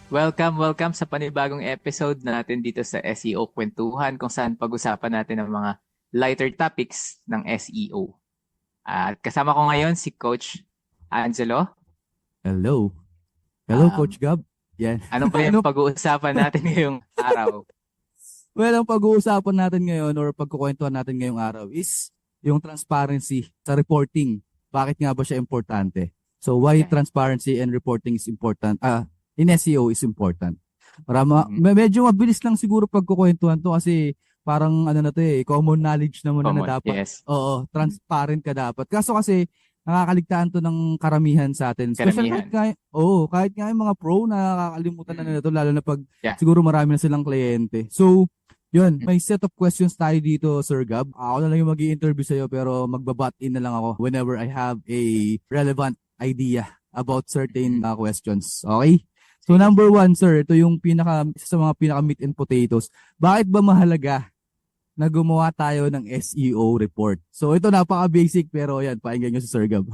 Welcome sa panibagong episode natin dito sa SEO Kwentuhan kung saan pag-usapan natin ang mga lighter topics ng SEO. At kasama ko ngayon si Coach Angelo. Hello. Hello, Um, Coach Gab. Yan. ano ba yung Ano? pag-uusapan natin ngayong araw? Well, ang pag-uusapan natin ngayon or pagkukwentuhan natin ngayong araw is yung transparency sa reporting. Bakit nga ba siya importante? So, why Yan. transparency and reporting is important? In SEO is important. Mhm. Medyo mabilis lang siguro pagkukwentuhan to kasi parang ano na to common knowledge naman na Common, dapat. yes. Oo, Mhm. transparent ka dapat. Kaso kasi nakakaligtaan to ng karamihan sa atin. Especially Karamihan. kahit nga yung mga pro na nakakalimutan na Mm. nila to lalo na pag Yeah. siguro marami na silang kliyente. So, yun, Mm. may set of questions tayo dito, Sir Gab. Ako na lang yung mag-i-interview sa'yo pero magbabat in na lang ako whenever I have a relevant idea about certain Mm. questions. Okay? So Sige. number one, sir, ito yung isa sa mga pinaka meat and potatoes. Bakit ba mahalaga na gumawa tayo ng SEO report? So ito napaka-basic pero yan, pakinggan nyo si Sir Gab.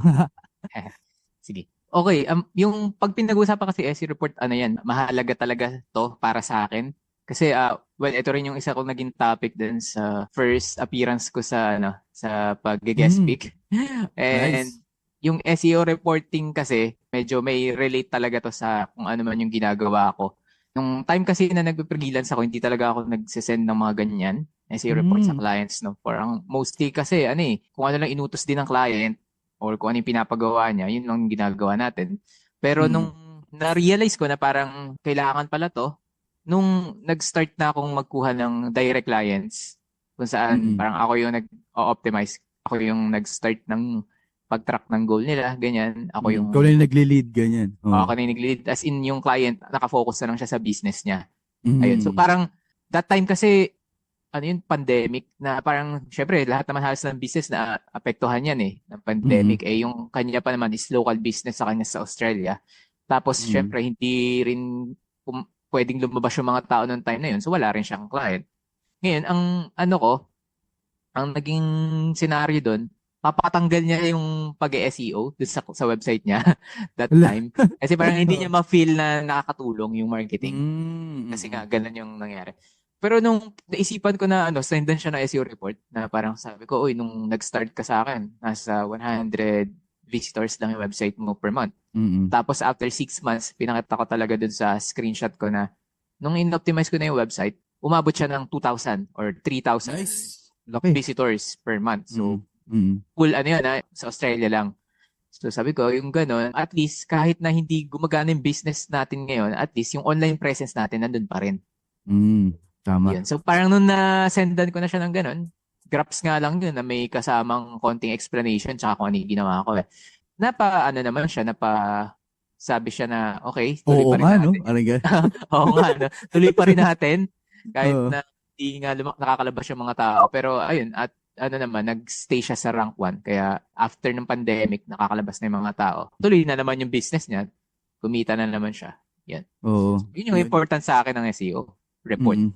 Sige. Okay, yung pag pinag-uusapan kasi SEO report, ano yan, mahalaga talaga to para sa akin. Kasi, well, ito rin yung isa kong naging topic din sa first appearance ko sa, sa pag-guest Mm, speak. And nice. yung SEO reporting kasi, medyo may relate talaga to sa kung ano man yung ginagawa ko. Nung time kasi na nagpe-freelance ako, hindi talaga ako nagsisend ng mga ganyan, SEO report sa Mm, clients, no? Parang mostly kasi, kung ano lang inutos din ng client, or kung ano yung pinapagawa niya, yun lang yung ginagawa natin. Pero mm, nung na-realize ko na parang kailangan pala to, nung nag-start na akong magkuha ng direct clients, kung saan mm. parang ako yung nag-optimize, ako yung nag-start ng pag-track ng goal nila, ganyan. Ako yung, Ikaw na yung nagle-lead, ganyan. ako na yung nag-lead, as in yung client, nakafocus na lang siya sa business niya. Ayun. So Mm, parang, that time kasi, pandemic na parang, syempre, lahat naman halos ng business na apektuhan yan ng mm, pandemic. Yung kanya pa naman is local business sa kanya sa Australia. Tapos, mm, syempre, hindi rin pwedeng lumabas yung mga tao noong time na yun. So, wala rin siyang client. Ngayon, ang naging scenario doon, papatanggal niya yung pag-SEO doon sa website niya that Ala. time. Kasi parang hindi niya ma-feel na nakakatulong yung marketing. Mm, Kasi nga, mm, ganun yung nangyari. Pero nung naisipan ko na sendan siya ng SEO report na parang sabi ko, uy, nung nag-start ka sa akin, nasa 100 visitors lang yung website mo per month. mm. Tapos after 6 months, pinakita ko talaga dun sa screenshot ko na nung in-optimize ko na yung website, umabot siya ng 2,000 or 3,000 Nice. Laki. visitors per month. Mm, So, mm, full yun sa Australia lang. So sabi ko, yung ganun, at least kahit na hindi gumagana yung business natin ngayon, at least yung online presence natin nandun pa rin. mm. Yun. Tama. So parang nung na-sendan ko na siya ng ganun, graphs nga lang yun na may kasamang konting explanation tsaka kung ano yung ginawa ko eh. Naman siya, sabi siya na, okay, tuloy Oo pa rin nga, no? natin yun. Aling ka. Oo nga, no? Tuloy pa rin natin kahit Oo. na hindi nga nakakalabas yung mga tao. Pero ayun, at ano naman, nag-stay siya sa rank 1. Kaya after ng pandemic, nakakalabas na yung mga tao. Tuloy na naman yung business niya. Kumita na naman siya. Yan. Oo. Yun yung Yun. important sa akin ng SEO report. Mm.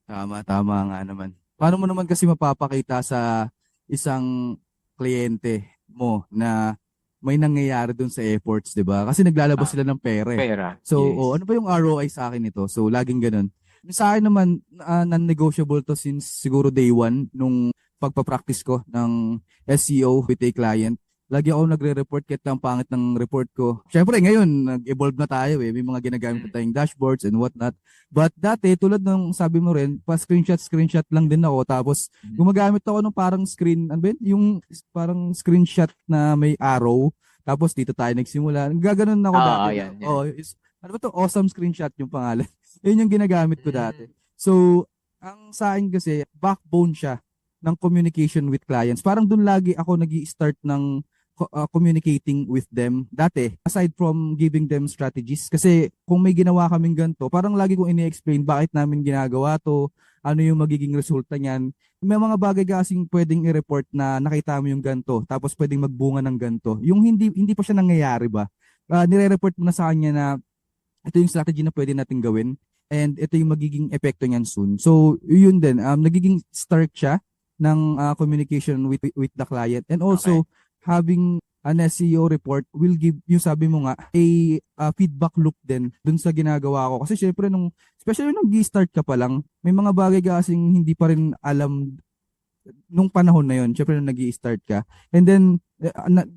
Tama nga naman. Paano mo naman kasi mapapakita sa isang kliyente mo na may nangyayari dun sa efforts, 'di ba? Kasi naglalabas Ah, sila ng pera eh. pera. So, Yes. ano ba yung ROI sa akin nito? So, laging ganun. Sa akin naman, non-negotiable to since siguro day one nung pagpa-practice ko ng SEO with a client. Lagi ako nagre-report kahit ang pangit ng report ko. Siyempre, ngayon, nag-evolve na tayo eh. May mga ginagamit na Mm. tayong dashboards and whatnot. But dati, tulad ng sabi mo rin, screenshot lang din ako. Tapos, Mm. gumagamit ako ng parang ano ba yun? Yung parang screenshot na may arrow. Tapos, dito tayo nagsimula. Gaganon ako Oo, dati. yan, yan. Ano ba to? Awesome screenshot yung pangalan. Yun yung ginagamit ko dati. Mm. So, ang sa akin kasi, backbone siya ng communication with clients. Parang dun lagi ako nag start ng communicating with them dati aside from giving them strategies kasi kung may ginawa kaming ganito parang lagi kong ini-explain bakit namin ginagawa to, ano yung magiging resulta niyan. May mga bagay kasing pwedeng i-report na nakita mo yung ganito tapos pwedeng magbunga ng ganito yung hindi pa siya nangyayari ba. Nire-report mo na sa kanya na ito yung strategy na pwede natin gawin and ito yung magiging epekto niyan soon. So yun din, nagiging start siya ng communication with the client and Okay. also having an SEO report will give yung sabi mo nga a feedback loop din dun sa ginagawa ko. Kasi syempre especially nung start ka pa lang, may mga bagay kasing hindi pa rin alam nung panahon na yon, syempre nung nag-i-start ka. And then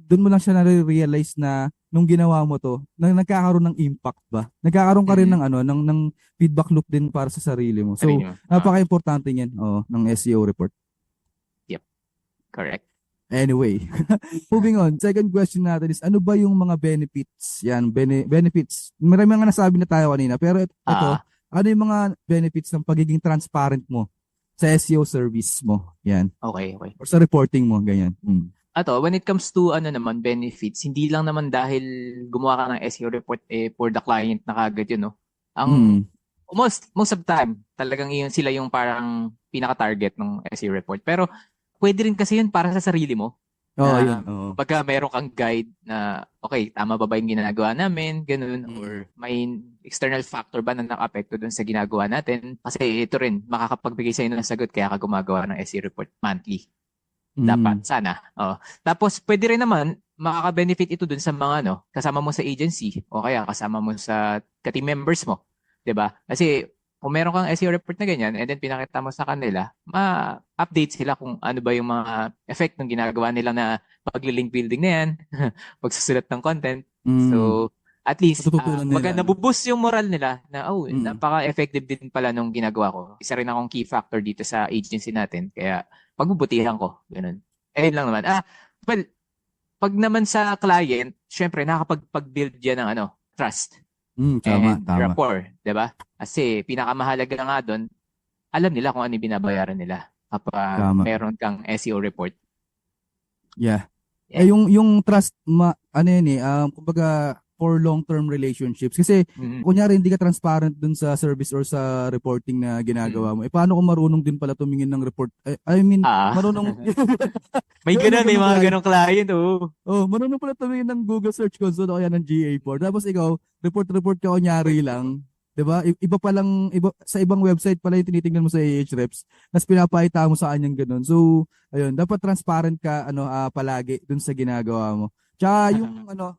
doon mo lang siya na-realize na nung ginawa mo to, na nagkakaroon ng impact ba? Nagkakaroon ka rin ng ng feedback loop din para sa sarili mo. So, Sarili mo. napaka-importante niyan, ng SEO report. Yep. Correct. Anyway, moving on. Second question natin is, ano ba yung mga benefits? Yan, benefits. Marami mga nasabi na tayo kanina, pero ito, ano yung mga benefits ng pagiging transparent mo sa SEO service mo? Yan. Okay. Or sa reporting mo, ganyan. When it comes to benefits, hindi lang naman dahil gumawa ka ng SEO report for the client na kagad yun, no? Ang most of the time, talagang sila yung parang pinaka-target ng SEO report. Pero pwede rin kasi yun para sa sarili mo. Pagka meron kang guide na, okay, tama ba yung ginagawa namin, ganun, or may external factor ba na naka-apekto dun sa ginagawa natin? Kasi ito rin, makakapagbigay sa'yo ng sagot kaya ka gumagawa ng SEO report monthly. Dapat, sana. Tapos, pwede rin naman, makaka-benefit ito dun sa mga, kasama mo sa agency, o kaya kasama mo sa ka-team members mo. 'Di ba? Kasi, kung meron kang SEO report na ganyan and then pinakita mo sa kanila, ma-update sila kung ano ba yung mga effect ng ginagawa nila na pag-link building na yan, pagsusulat ng content. So, at least, nabuboost yung moral nila na, napaka-effective din pala nung ginagawa ko. Isa rin akong key factor dito sa agency natin. Kaya, pagbubutihan ko. Ganun. Ayun lang naman. Well, pag naman sa client, syempre, nakakapag-build yan ng trust. Tama. Rapport, 'di ba? Kasi pinakamahalaga nga doon, alam nila kung ano yung binabayaran nila kapag meron kang SEO report. Yeah. Yung trust kumbaga for long-term relationships kasi kunyari hindi ka transparent dun sa service or sa reporting na ginagawa mo. Paano kung marunong din pala tumingin ng report? Marunong may mga ganong client, marunong pala tumingin ng Google Search Console o kaya ng GA4. Tapos ikaw, report ka kunyari lang. 'Di ba? Iba pa lang sa ibang website pala yung tinitingnan mo sa Ahrefs. Tapos pinapakita mo sa kanyang ganun. So, ayun, dapat transparent ka palagi dun sa ginagawa mo. Tsaka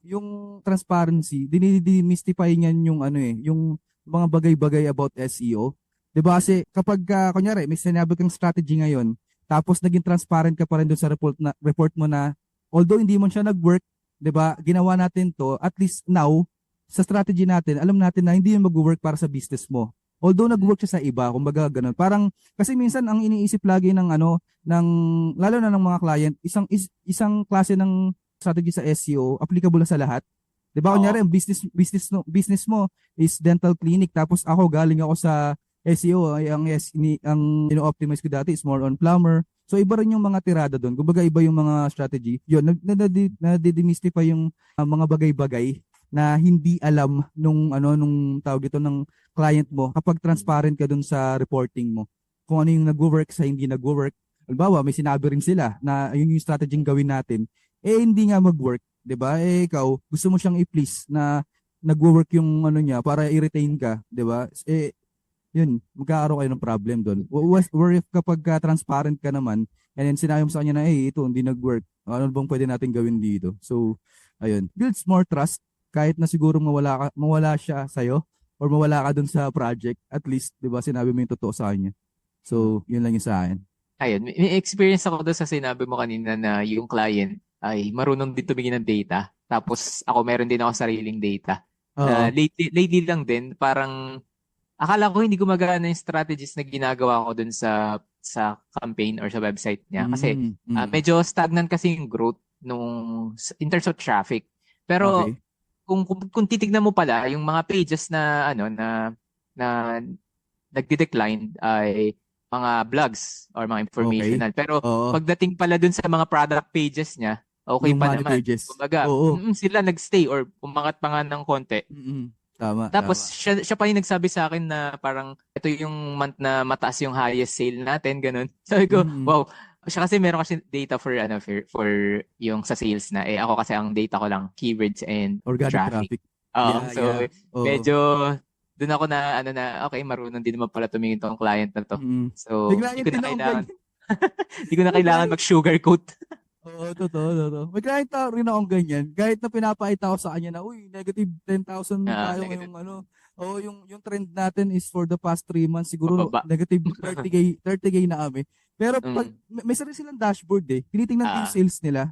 yung transparency, dinidemystify niyan yung mga bagay-bagay about SEO. 'Di ba? Kasi kapag kunyari may sinabi kang strategy ngayon, tapos naging transparent ka pa rin doon sa report mo na although hindi mo siya nag-work, 'di ba? Ginawa natin 'to, at least now sa strategy natin, alam natin na hindi yun mag-work para sa business mo. Although nag-work siya sa iba, kumbaga ganun. Parang kasi minsan ang iniisip lagi ng lalo na ng mga client, isang klase ng strategy sa SEO applicable sa lahat. 'Di ba? Kunyari, ang business mo is dental clinic, tapos ako galing ako sa SEO, ang ino-optimize ko dati is more on plumber. So iba rin yung mga tirada doon. Kumbaga iba yung mga strategy. Yun, na-demystify yung mga bagay-bagay na hindi alam nung tawag dito ng client mo kapag transparent ka doon sa reporting mo. Kung ano yung nag-work sa hindi nag-work. Halimbawa, may sinabi rin sila na yun yung strategy gawin natin. Hindi nga mag-work, 'di ba? Ikaw, gusto mo siyang i-please na nagwo-work yung niya para i-retain ka, 'di ba? Yun, magkakaroon kayo ng problem doon. Where if kapag transparent ka naman, and then sinabi mo sa kanya na, ito, hindi nag-work. Ano bang pwede natin gawin dito? So, ayun. Builds more trust kahit na siguro mawala siya sa'yo or mawala ka doon sa project. At least, 'di ba, sinabi mo yung totoo sa kanya. So, yun lang yung sa akin. Ayun, may experience ako doon sa sinabi mo kanina na yung client ay marunong din tumingin ng data. Tapos ako meron din ako sariling data. Lately lang din, parang akala ko hindi gumagana yung strategies na ginagawa ko dun sa campaign or sa website niya. Kasi medyo stagnant kasi yung growth in terms of traffic. Pero kung titignan mo pala, yung mga pages na nagde-decline ay mga blogs or mga informational. Pero pagdating pala dun sa mga product pages niya, okay pa naman. Pages. Kumbaga, sila nagstay or umangat pa nga ng konti. Tama. Tapos siya pa yung nagsabi sa akin na parang ito yung month na mataas yung highest sale natin, ganun. Sabi ko, wow. Siya kasi meron kasi data for yung sa sales na ako kasi ang data ko lang keywords and organic traffic. Medyo doon ako na okay, marunong din naman pala tumingin tong client na to. So, hindi ko na kailangan mag-sugarcoat. Oo, totoo. May client rin akong ganyan. Kahit na pinapakita ko sa kanya na, uy, negative 10,000 tayo Negative. ngayong ano. Oo, yung trend natin is for the past 3 months, siguro Pababa. negative 30K na kami. Pero pag, Mm. may sarili silang dashboard eh. Tinitingnan ko yung Ah. sales nila.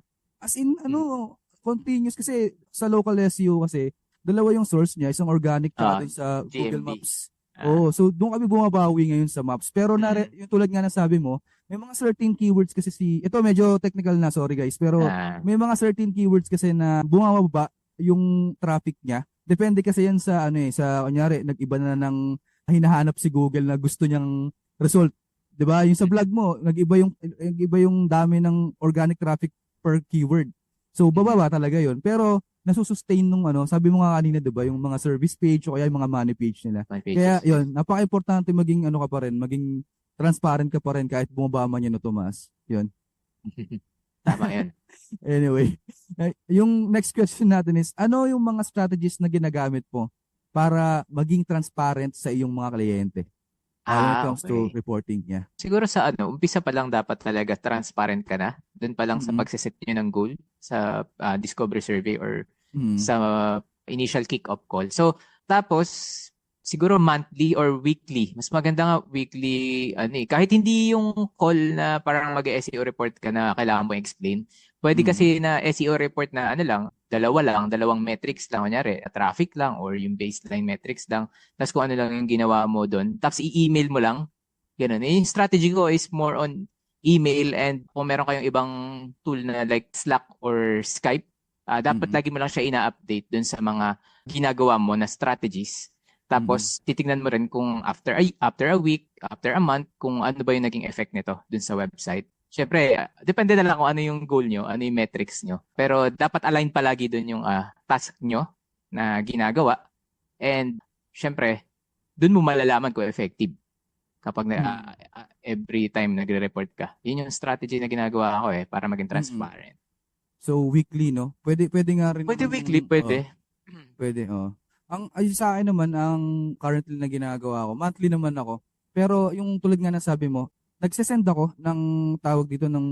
As in, Mm. continuous kasi sa local SEO kasi, dalawa yung source niya, isang organic tsaka Ah, dun sa Google GMB. Maps. Ah. Oo, so doon kami bumabawi ngayon sa maps. Pero Mm. yung tulad nga na sabi mo, may mga certain keywords kasi ito medyo technical na, sorry guys, pero Ah. may mga certain keywords kasi na bumababa yung traffic niya. Depende kasi yan sa sa kunyari nag-iba na ng hinahanap si Google na gusto niyang result. 'Di ba? Yung sa Mm. vlog mo, nag-iba yung dami ng organic traffic per keyword. So Mm. bababa talaga 'yon. Pero nasusustain nung sabi mo nga kanina 'di ba, yung mga service page o kaya yung mga money page nila. My Kaya pages, yes. 'yon, napaka-importante maging ka pa rin, maging transparent ka pa rin kahit bumaba man yan o tumaas. 'Yon. Tama 'yan. Anyway, yung next question natin is, ano yung mga strategies na ginagamit mo para maging transparent sa iyong mga kliyente when it comes to Okay. reporting niya? Siguro sa umpisa pa lang dapat talaga transparent ka na. Do'n pa lang sa Mm-mm. pagse niyo ng goal sa discovery survey or Mm-mm. sa initial kick-off call. So, tapos siguro monthly or weekly. Mas maganda nga weekly kahit hindi yung call na parang mag-SEO report ka na kailangan mo explain. Pwede Mm-mm. kasi na SEO report na dalawang metrics lang, kunyari, traffic lang or yung baseline metrics lang. Tapos kung ano lang yung ginawa mo doon. Tapos i-email mo lang. Ganun. Yung strategy ko is more on email, and kung meron kayong ibang tool na like Slack or Skype, dapat Mm-mm. lagi mo lang siya ina-update dun sa mga ginagawa mo na strategies. Mm-mm. Tapos titingnan mo rin kung after a week, after a month, kung ano ba yung naging effect nito dun sa website. Siyempre, depende na lang kung ano yung goal nyo, ano yung metrics nyo. Pero dapat align palagi dun yung task nyo na ginagawa. And siyempre, dun mo malalaman kung effective kapag Mm-mm. every time nagre-report ka. Yun yung strategy na ginagawa ko para maging Mm-mm. transparent. So weekly, no? Pwede nga rin Pwede naman weekly, yung pwede. pwede, ay sa akin naman ang currently na ginagawa ko, monthly naman ako. Pero yung tulad nga na sabi mo, nagsesend ako ng tawag dito ng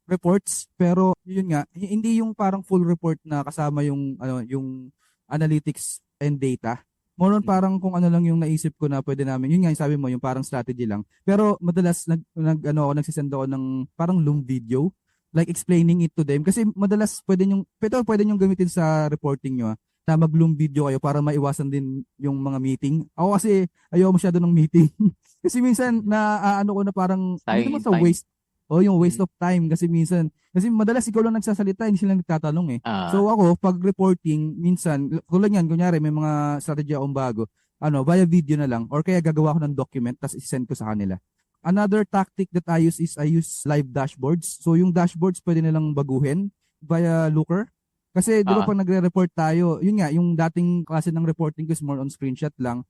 reports, pero yun nga, hindi yung parang full report na kasama yung analytics and data. More on parang kung ano lang yung naisip ko na pwede namin. Yun nga yung sabi mo, yung parang strategy lang. Pero madalas nagsisend ako ng parang long video, like explaining it to them kasi madalas pwede nyo gamitin sa reporting nyo, na mag-loom video kayo para maiwasan din yung mga meeting. Ako kasi ayoko masyado ng meeting. Kasi minsan na ko na parang hindi Sayang naman yung sa time. waste. Yung waste Mm. of time kasi madalas ikaw lang nagsasalita, hindi sila nagtatanong eh. So Ah, ako, pag reporting, minsan, tulad yan, kunyari, may mga strategy akong bago, via video na lang, or kaya gagawa ko ng document, tapos isend ko sa kanila. Another tactic that I use live dashboards. So yung dashboards, pwede nilang baguhin via Looker. Kasi di ba ah, pag nagre-report tayo, yun nga, yung dating klase ng reporting ko is more on screenshot lang,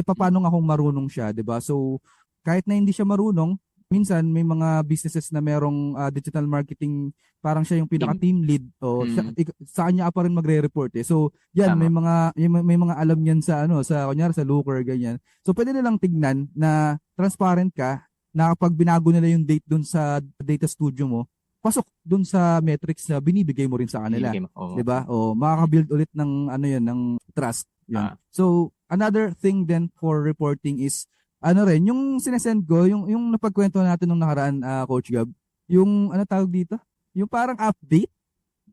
paano nga kung marunong siya, di ba? So, kahit na hindi siya marunong, minsan may mga businesses na merong digital marketing, parang siya yung pinaka team. team lead o Mm, sa kanya ka pa rin magre-report eh. So, yan tama. may mga alam yan sa kunyari sa Looker ganyan. So, pwede nilang tignan na transparent ka na kapag binago nila yung date dun sa data studio mo, pasok dun sa metrics na binibigay mo rin sa kanila. Binibigay mo. Oo. 'Di ba? O Mm. makaka-build ulit ng ng trust 'yun. Ah, So, another thing then for reporting is rin, yung sinesend ko, yung napagkwento natin nung nakaraan, Coach Gab, yung ano tawag dito? Yung parang update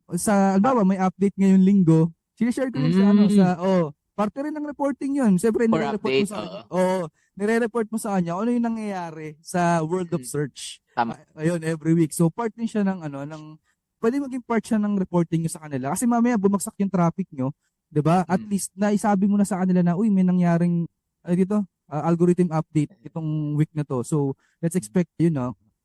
ah, halimbawa may update ngayong linggo, sinishare ko yun mm, parte rin ng reporting yun. Siyempre, for nire-report mo update. sa kanya. Oo. Oo, nire-report mo sa kanya kung ano yung nangyayari sa world of Mm, search. tama. Ayun, every week. So, part din siya pwede maging part siya ng reporting nyo sa kanila. Kasi mamaya bumagsak yung traffic nyo, 'di ba? At Mm, least naisabi mo na sa kanila na, uy, may nangyaring dito, algorithm update itong week na to. So, let's expect,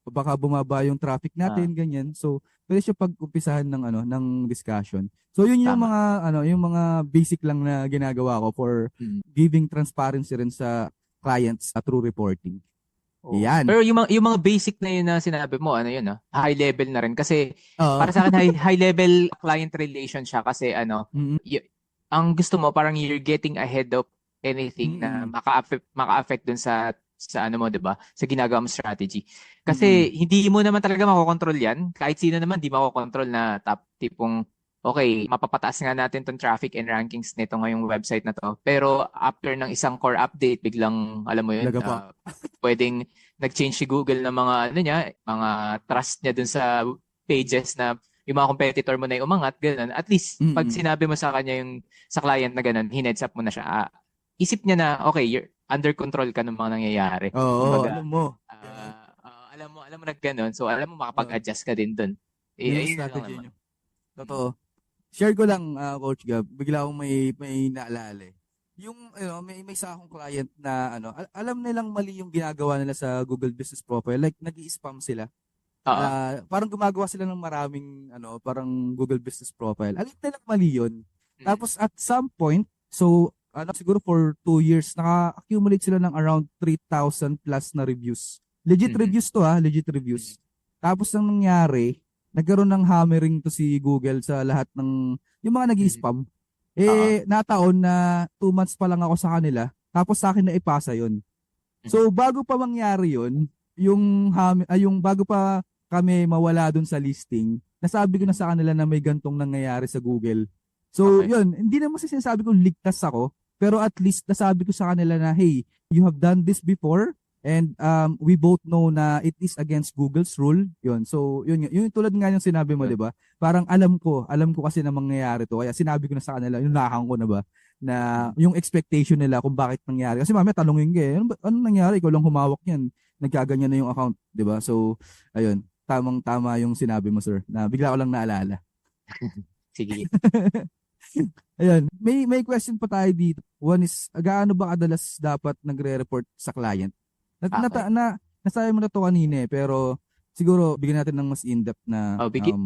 baka bumaba yung traffic ah, natin, ganyan. So, pwede siya pag-umpisahan ng discussion. So, yun yung tama. mga basic lang na ginagawa ko for Mm. giving transparency rin sa clients through reporting. Oo. Yan. Pero yung mga basic na yun na sinabi mo, ano yun, high level na rin. Kasi Oo. para sa akin, high level client relation siya kasi Mm-mm. ang gusto mo, parang you're getting ahead of anything na Mm-mm. maka-affect dun sa sa ano mo, 'di ba? Sa ginagawa mo strategy. Kasi hindi mo naman talaga makokontrol 'yan. Kahit sino naman di makokontrol na tipong okay, mapapataas nga natin tong traffic and rankings nito ngayong website na to. Pero after ng isang core update, biglang alam mo 'yun, Lagabak. pwedeng nag-change si Google ng mga ano niya, mga trust niya dun sa pages na yung mga competitor mo na yung umangat, ganun. At least, pag Mm. sinabi mo sa kanya yung sa client na ganun, hineads up mo na siya. Isip niya na, okay, you're under control ka ng mga nangyayari. Oo, Kumbaga, alam mo. Ganun. alam mo na ganun. So, alam mo Oo. makapag-adjust ka din dun. Yun yung Ayun lang strategy naman. nyo. Totoo. Share ko lang, Coach Gab, bigla akong may naalala eh. Yung may isa akong client na alam nilang mali yung ginagawa nila sa Google Business Profile, like nag-i-spam sila. Oo. Parang gumagawa sila ng maraming parang Google Business Profile. Alam nilang mali yun. Mm. Tapos at some point, so siguro for 2 years naka-accumulate sila ng around 3,000 plus na reviews. Legit Mhm. reviews to legit reviews. Tapos ang nangyari, nagkaroon ng hammering to si Google sa lahat ng yung mga Mhm. nag-spam. Oo. Nataon na 2 months pa lang ako sa kanila, tapos sa akin na ipasa yon. Mhm. So bago pa mangyari yon, yung bago pa kami mawala dun sa listing, nasabi ko na sa kanila na may gantong nangyayari sa Google. So Okay. yun, hindi naman sa sinasabi ko ligtas ako, pero at least nasabi ko sa kanila na, hey, you have done this before, and we both know na it is against Google's rule. Yun. So, yun tulad nga yung sinabi mo, Yun. 'di ba? Parang alam ko kasi na mangyayari to. Kaya sinabi ko na sa kanila, yung nakang ko na ba na yung expectation nila kung bakit nangyari. Kasi mamaya tanungin ka ano nangyari? Ikaw lang humawak niyan. Nagkaganyan na yung account, 'di ba? So, ayun, tamang-tama yung sinabi mo, sir. Na bigla ko lang naalala. Sige. Ayun, may question pa tayo dito. One is, gaano ba kadalas dapat nagre-report sa client? Okay. Nasabi mo na to kanina pero siguro bigyan natin ng mas in-depth na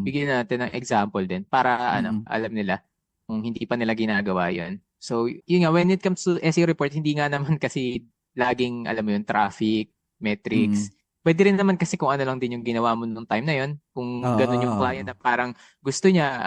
Bigyan natin ng example din para mm, alam nila kung hindi pa nila ginagawa 'yon. So, yun nga, when it comes to SEO report, hindi nga naman kasi laging, alam mo yun, traffic, mm. metrics. Pwede rin naman kasi kung ano lang din yung ginawa mo nung time na yun. Kung ganun yung client Oo. na parang gusto niya,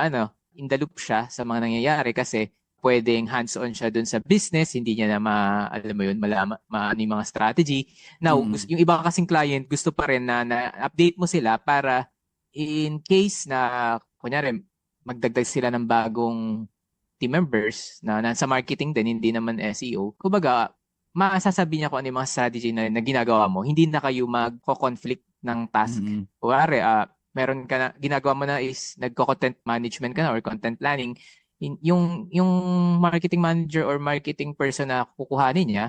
in the loop siya sa mga nangyayari kasi pwedeng hands-on siya dun sa business, hindi niya na alam mo yun, maano yung mga strategy. Now, Mm, yung iba kasing client, gusto pa rin na update mo sila para in case na, kunyari, magdagdag sila ng bagong team members na nasa marketing din, hindi naman SEO. Kumbaga, masasabi niya kung ano yung mga strategy na ginagawa mo. Hindi na kayo magko-conflict ng task. mm, Kuwari, meron ka na, ginagawa mo na is nagko-content management ka na or content planning. Yung marketing manager or marketing person na kukuhanin niya,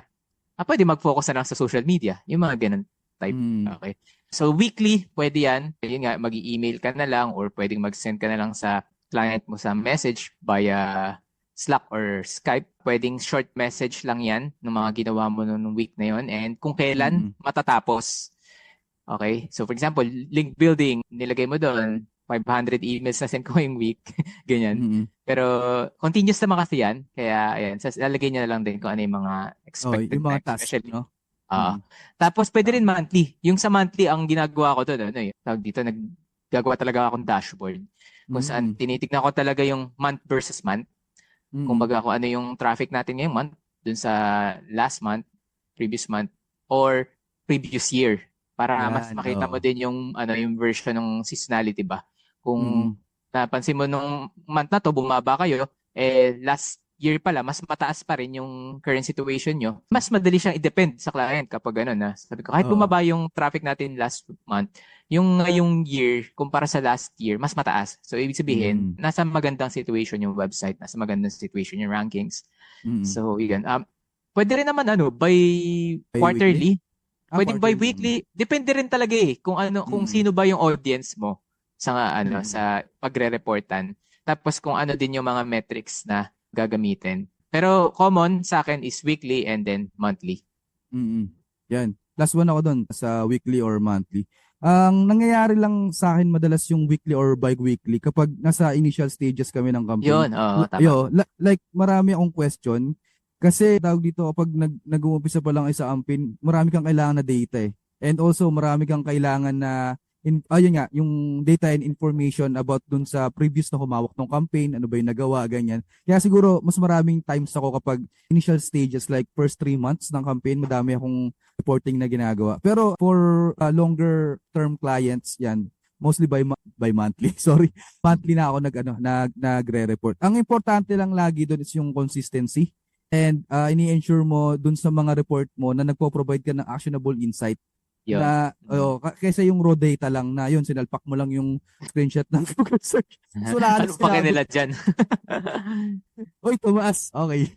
pwede mag-focus na lang sa social media. Yung mga ganun type. mm, Okay. So, weekly, pwede yan. Yun nga, mag-email ka na lang or pwedeng mag-send ka na lang sa client mo sa message via Slack or Skype. Pwedeng short message lang yan ng mga ginawa mo nung week na yon and kung kailan mm, matatapos. Okay? So, for example, link building, nilagay mo doon, 500 emails na send ko yung week. Ganyan. mm. Pero, continuous naman kasi yan. Kaya, ayan, lalagay niya na lang din kung ano yung mga Oh, expected yung mga time. task, Especially, no? ah Mm. tapos, pwede rin Tama. monthly. Yung sa monthly, ang ginagawa ko doon, tawag dito, naggagawa talaga akong dashboard. Kung saan, Mm, tinitignan ko talaga yung month versus month. mm, Kumbaga, kung ano yung traffic natin ngayong month, dun sa last month, previous month, or previous year. Para mas yan, makita mo oh. din yung version ng seasonality ba. Kung Mm, napansin mo nung month na to, bumaba kayo, last year pala, mas mataas pa rin yung current situation nyo. Mas madali siyang i-depend sa client kapag gano'n na. Sabi ko, kahit oo. bumaba yung traffic natin last month, yung ngayong year, kumpara sa last year, mas mataas. So, ibig sabihin, Mm, nasa magandang situation yung website, nasa magandang situation yung rankings. mm. So, yun. Pwede rin naman by Bi-weekly? quarterly, pwedeng by Quarterly. Mm, weekly. Depende rin talaga kung kung mm, sino ba yung audience mo sa mm, sa pagre-reportan. Tapos kung ano din yung mga metrics na gagamitin. Pero common sa akin is weekly and then monthly. mm. Yan. Last one ako doon sa weekly or monthly. Ang nangyayari lang sa akin madalas yung weekly or bi-weekly kapag nasa initial stages kami ng campaign. Yun, oo, tama. Like marami akong question kasi tawag dito kapag nag-uumpisa pa lang isa campaign, marami kang kailangan na data eh. And also marami kang kailangan na yun nga, yung data and information about dun sa previous na humawak ng campaign, ano ba yung nagawa, ganyan. Kaya siguro, mas maraming times ako kapag initial stages like first 3 months ng campaign, madami akong reporting na ginagawa. Pero for longer term clients, yan, mostly by monthly, sorry, monthly na ako nagre-report. Ang importante lang lagi doon is yung consistency and ini-ensure mo doon sa mga report mo na nagpo-provide ka ng actionable insight Yun. na kaysa yung raw data lang na yun, sinalpak mo lang yung screenshot ng Google search. So, Ano pa nila dyan? Oy, tumaas. Okay.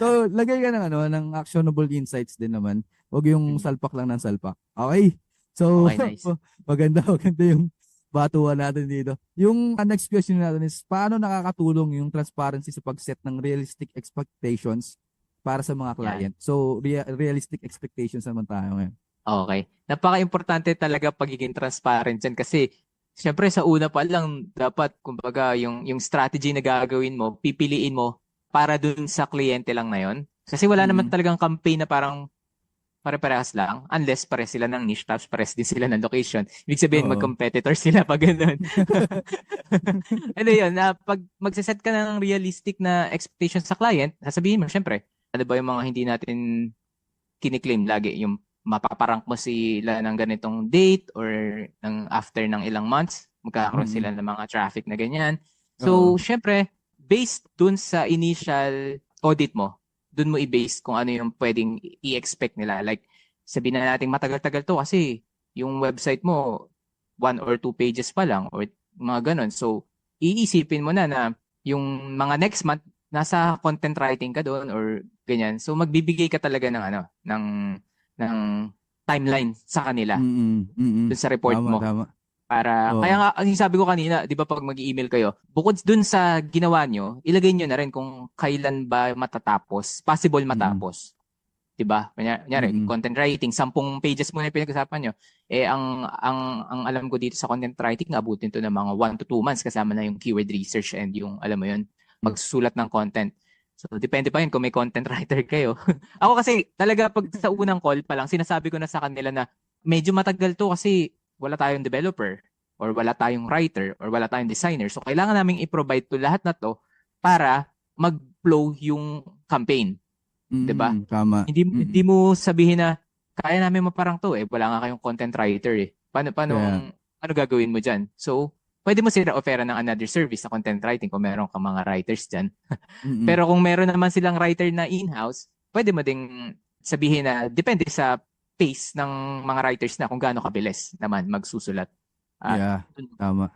So, lagay ka ng actionable insights din naman. Huwag yung salpak lang ng salpak. Okay. So, Okay, nice. maganda yung batuan natin dito. Yung next question natin is, paano nakakatulong yung transparency sa pag-set ng realistic expectations para sa mga client? So, realistic expectations naman tayo ngayon. Okay. Napaka-importante talaga pagiging transparent dyan kasi syempre sa una pa lang dapat kumbaga yung strategy na gagawin mo, pipiliin mo para dun sa kliyente lang na yon. Kasi wala naman talagang campaign na parang pare-parehas lang unless pare sila ng niche tapos pares din sila ng location. Ibig sabihin mag-competitors sila pag ganun. Ano yun, pag magsiset ka ng realistic na expectations sa client, sasabihin mo syempre, ano ba yung mga hindi natin kiniklaim lagi, yung mapaparank mo sila ng ganitong date or ng after ng ilang months, magkakaroon sila ng mga traffic na ganyan. So, syempre, based dun sa initial audit mo, dun mo i-base kung ano yung pwedeng i-expect nila. Like, sabihin na natin matagal-tagal to kasi yung website mo, 1 or 2 pages pa lang or mga ganun. So, iisipin mo na yung mga next month, nasa content writing ka doon or ganyan. So, magbibigay ka talaga ng timeline sa kanila dun sa report mo. Tama. Kaya nga, ang sabi ko kanina, di ba pag mag-email kayo, bukod dun sa ginawa nyo, ilagay nyo na rin kung kailan ba matatapos, possible matapos. Di ba? Kunyari, content writing, 10 pages muna yung pinag-usapan nyo. Ang alam ko dito sa content writing, abutin to ng mga 1 to 2 months kasama na yung keyword research and yung, alam mo yun, magsusulat ng content. So, depende pa yun kung may content writer kayo. Ako kasi, talaga pag sa unang call pa lang, sinasabi ko na sa kanila na medyo matagal to kasi wala tayong developer or wala tayong writer or wala tayong designer. So, kailangan naming i-provide to lahat na to para mag-flow yung campaign. Diba? Tama. Hindi mo sabihin na kaya namin maparang to wala nga kayong content writer Paano ano gagawin mo dyan? So, pwede mo sila offer ng another service sa content writing kung meron kang mga writers dyan. Pero kung meron naman silang writer na in-house, pwede mo ding sabihin na depende sa pace ng mga writers na kung gaano kabilis naman magsusulat. Tama.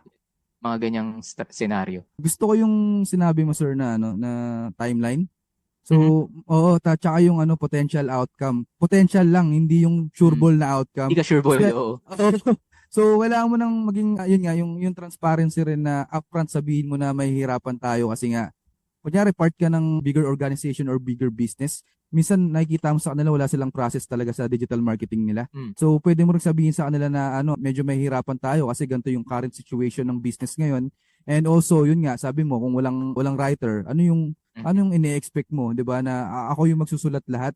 Mga ganyang scenario. Gusto ko yung sinabi mo sir na timeline. So, tsaka yung potential outcome. Potential lang, hindi yung sureball na outcome. Hindi ka sureball, oo. So, kailangan mo nang maging, yun nga, yung transparency rin na upfront sabihin mo na may hirapan tayo kasi nga, kunyari part ka ng bigger organization or bigger business, minsan nakikita mo sa kanila wala silang process talaga sa digital marketing nila. So, pwede mo rin sabihin sa kanila na medyo may hirapan tayo kasi ganito yung current situation ng business ngayon. And also, yun nga, sabi mo, kung walang writer, ano yung ini-expect mo, 'di ba, na ako yung magsusulat lahat?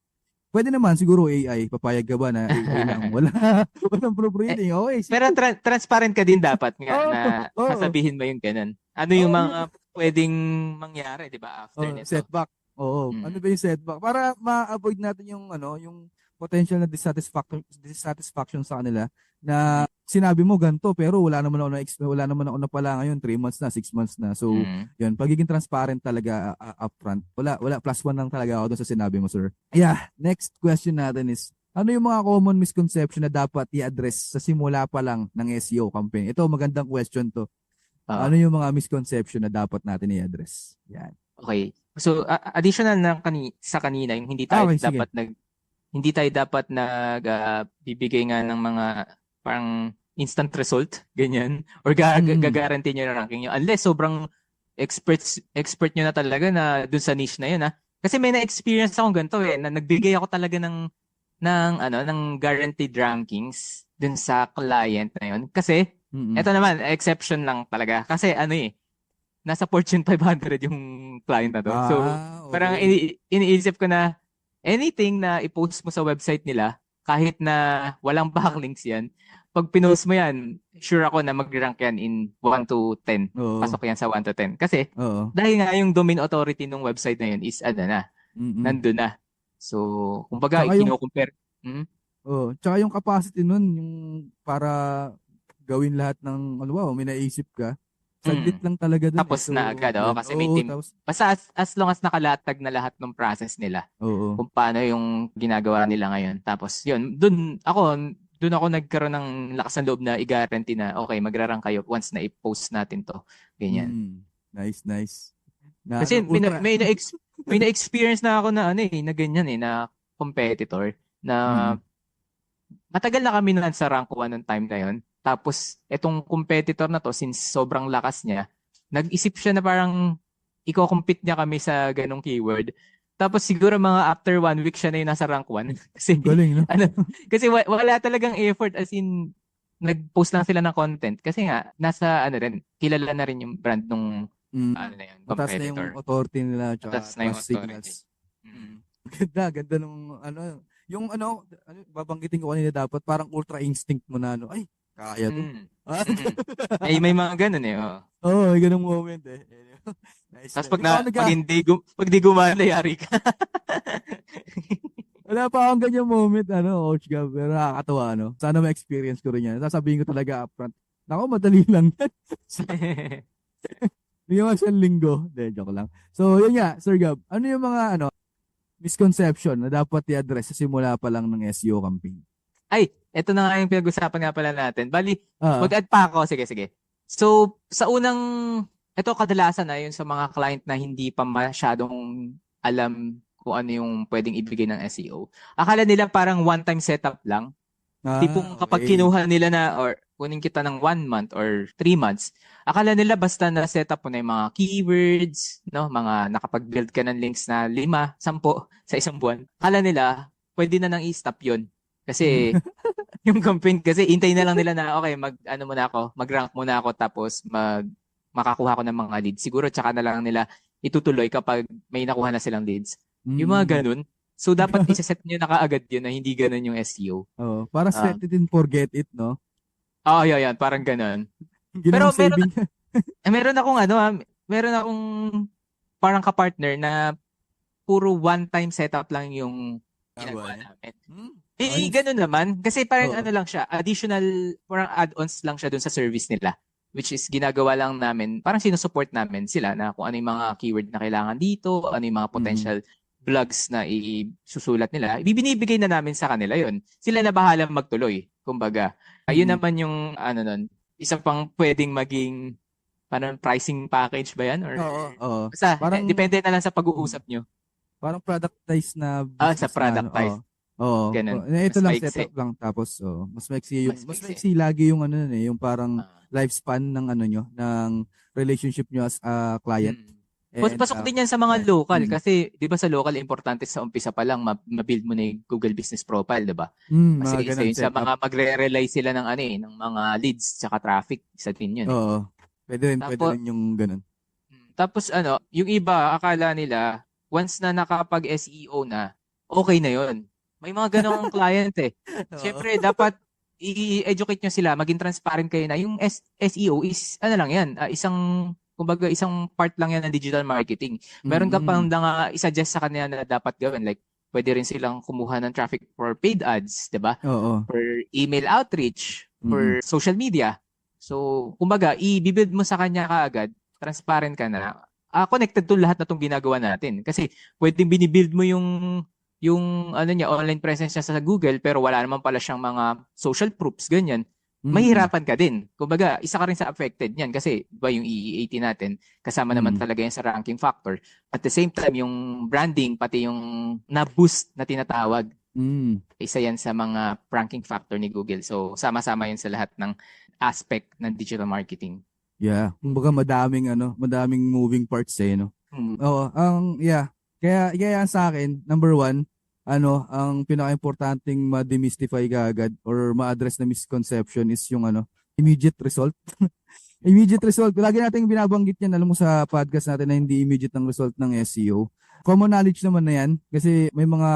Pwede naman siguro AI, papayag ka ba na AI lang? Walang proofreading. Okay. Pero transparent ka din dapat nga na sasabihin mo yung ganun. Ano yung mga pwedeng mangyari, 'di ba, after nito? Setback. Ano ba yung setback? Para ma-avoid natin yung yung potential na dissatisfaction sa kanila na sinabi mo ganito pero wala naman ako na pala ngayon 3 months na 6 months na. So yun, pagiging transparent talaga upfront. Wala +1 lang talaga ako doon sa sinabi mo sir. Yeah, next question natin is ano yung mga common misconception na dapat i-address sa simula pa lang ng SEO campaign? Ito magandang question to. Ano yung mga misconception na dapat natin i-address? Yan. Okay. So additional na sa kanina yung hindi tayo dapat bibigay nga ng mga parang instant result, ganyan, or gagaranti nyo na ranking nyo. Unless sobrang expert nyo na talaga na dun sa niche na yun, Kasi may na-experience akong ganito na nagbigay ako talaga ng guaranteed rankings dun sa client na yun. Kasi, eto naman, exception lang talaga. Kasi nasa Fortune 500 yung client na to. So, parang iniisip ko na anything na i-post mo sa website nila, kahit na walang backlinks yan, pag pinost mo yan, sure ako na mag-rank yan in 1 to 10. Oo. Pasok yan sa 1 to 10. Kasi, Oo. dahil nga yung domain authority ng website na yun is, Mm-mm. nandun na. So, kumbaga, Tsaka yung kino-compare. Hmm? tsaka yung capacity nun, yung para gawin lahat ng, ano ba, may naisip ka, saglit Mm. lang talaga dun eh. Tapos So, na agad, yun. kasi may Oo, team. tapos, Basta as long as nakalatag na lahat ng process nila, oo. kung paano yung ginagawa nila ngayon. Tapos, yun, dun ako nagkaroon ng lakas ng loob na i-guarantee na, okay, magrarang kayo once na i-post natin to. Ganyan. Nice, nice. Na, Kasi ano, ultra. may na-experience na ako na na ganyan na competitor na Mm. matagal na kami na sa rank 1 ng time na yun. Tapos, etong competitor na to, since sobrang lakas niya, nag-isip siya na parang i-compete niya kami sa ganong keyword. Tapos siguro mga after 1 week siya na yung nasa rank 1. Kasi, Ang galing, no? kasi wala talagang effort as in, nag-post lang sila ng content. Kasi nga, nasa rin, kilala na rin yung brand nung Mm. na yun, Mataas na yung competitor. authority nila, Mataas tsaka na yung trust authority. signals. Ganda, ganda nung, yung babanggitin ko kanina dapat, parang ultra instinct mo na, ay, kaya to. May mga ganun eh. Oh. Oo, may ganung moment eh. Nice. Tapos pag di gumana, yari ka. Wala pa akong ganyan moment, Coach Gab, pero nakakatawa, Sana ma-experience ko rin yan. Sasabihin ko talaga upfront. Nako, madali lang yan. Hindi naman siyang linggo. De, joke lang. So, yun nga, Sir Gab, ano yung mga, misconception na dapat i-address sa simula pa lang ng SEO campaign? Ay, eto na nga yung pinag-usapan nga pala natin. Bali, Ah, mag-add pa ako. Sige, sige. So, sa unang, ito kadalasan na yun sa mga client na hindi pa masyadong alam kung ano yung pwedeng ibigay ng SEO. Akala nila parang one-time setup lang. Tipong kapag okay. kinuha nila na or kunin kita ng 1 month or 3 months, akala nila basta na setup mo na yung mga keywords, no, mga nakapag-build ka ng links na 5, 10 sa isang buwan. Akala nila pwede na nang i-stop 'yon. Kasi yung campaign kasi hintay na lang nila na okay, mag-rank muna ako tapos makakuha ko ng mga leads. Siguro tsaka na lang nila itutuloy kapag may nakuha na silang leads. Yung mga ganun. So, dapat isa-set nyo na kaagad yun na hindi ganun yung SEO. Para set it and forget it, no? Yan. Parang ganun. Pero meron akong parang kapartner na puro one-time setup lang yung ginagawa namin. Ganun naman. Kasi parang lang siya, additional, parang add-ons lang siya dun sa service nila. Which is ginagawa lang namin, parang sinusupport namin sila na kung ano yung mga keyword na kailangan dito, ano yung mga potential blogs na isusulat nila, ibinibigay na namin sa kanila yon. Sila na bahala magtuloy. Kumbaga, ayun naman yung isa pang pwedeng maging parang pricing package ba yan? Or, Oo. Basta, depende na lang sa pag-uusap nyo. Parang productized na business sa productized. Oo. Ganun. Ito Mas lang maiksi. setup lang tapos mas maiksi lagi yung yung parang lifespan ng ng relationship nyo as a client. Pasok din yan sa mga local kasi 'di ba sa local importante sa umpisa pa lang ma-build mo na yung Google Business Profile, 'di ba? Kasi isa yun sa mga magre-rely sila ng ng mga leads tsaka traffic, isa din yun. Oo. Pwede rin yung ganun. Tapos yung iba akala nila once na nakapag-SEO na, okay na yun. May mga ganong client eh. Siyempre dapat i-educate nyo sila, maging transparent kayo na yung SEO is lang yan, isang part lang yan ng digital marketing. Meron ka pang i-suggest sa kanila na dapat gawin. Like, pwede rin silang kumuha ng traffic for paid ads, di ba? For email outreach, for social media. So, kumbaga, i-build mo sa kanya kaagad, transparent ka na, connected to lahat na itong ginagawa natin. Kasi, pwedeng binibuild mo yung online presence niya sa Google, pero wala naman pala siyang mga social proofs, ganyan. Mahirapan ka din. Kumbaga, isa ka rin sa affected niyan kasi ba yung EE80 natin, kasama naman talaga yan sa ranking factor. At the same time, yung branding, pati yung na-boost na tinatawag, isa yan sa mga ranking factor ni Google. So, sama-sama yun sa lahat ng aspect ng digital marketing. Yeah. Kumbaga, madaming moving parts no? Oo. Kaya sa akin, number 1, ang pinaka-importanting ma-demystify kaagad or ma-address na misconception is yung immediate result. Immediate result. Lagi nating binabanggit yan, alam mo sa podcast natin na hindi immediate ang result ng SEO. Common knowledge naman na yan kasi may mga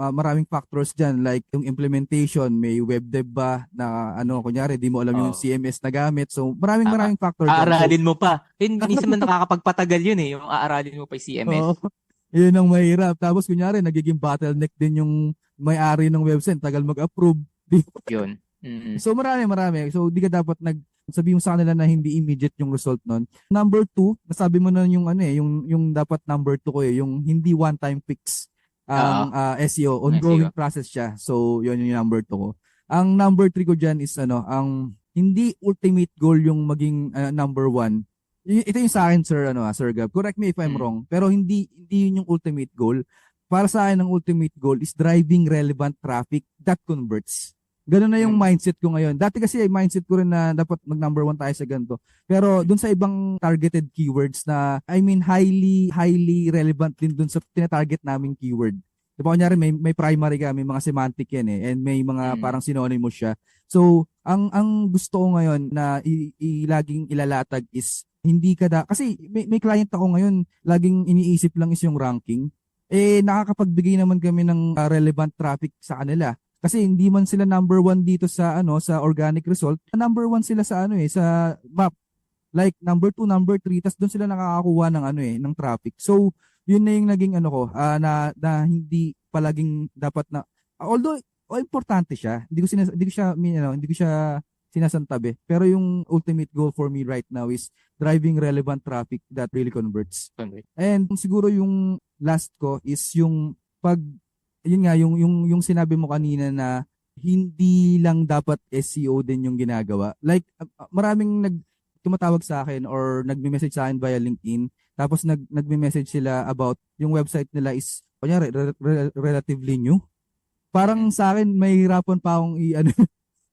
maraming factors dyan like yung implementation, may web dev ba na ano, kunyari di mo alam yung Oo. CMS na gamit. So maraming Tama. maraming factor dyan. So Aaralin mo pa. Yun, minsan man nakakapagpatagal yun eh, yung aaralin mo pa yung oo, CMS. yun ang mahirap. Tapos kunyari nagiging bottleneck din yung may-ari ng website, tagal mag-approve. Yun. Mm-mm. So marami. So di ka dapat sabi mo sa kanila na hindi immediate yung result nun. Number two, nasabi mo na yung ano eh, yung dapat number two ko eh, yung hindi one time fix Oo. ang SEO, Ang ongoing SEO. process siya. So yun yung number two ko. Ang number three ko dyan is ano, ang hindi ultimate goal yung maging number one. Ito yung sa akin, Sir Gab. Correct me if I'm Mm. wrong. Pero hindi yun yung ultimate goal. Para sa akin, ang ultimate goal is driving relevant traffic that converts. Ganun na yung Mm. mindset ko ngayon. Dati kasi mindset ko rin na dapat mag number one tayo sa ganito. Pero dun sa ibang targeted keywords na, I mean, highly relevant din dun sa tinatarget naming keyword. Di ba, kunyari, may primary ka, may mga semantic yan eh, and may mga Mm. parang synonymous siya. So, ang gusto ko ngayon na laging ilalatag is, hindi ka kasi may client ako ngayon, laging iniisip lang is yung ranking. Eh, nakakapagbigay naman kami ng relevant traffic sa kanila. Kasi hindi man sila number one dito sa sa organic result, number one sila sa sa map. Like number two, number three, tas doon sila nakakakuha ng ng traffic. So, yun na yung naging na hindi palaging dapat na although importante siya. Hindi ko siya sinasantabi. Pero yung ultimate goal for me right now is driving relevant traffic that really converts. Convert. And siguro yung last ko is yung yun nga yung sinabi mo kanina na hindi lang dapat SEO din yung ginagawa. Like maraming tumatawag sa akin or nagme-message sa akin via LinkedIn, tapos nagme-message sila about yung website nila is kunyari relatively new. Parang sa akin mahirapan pa akong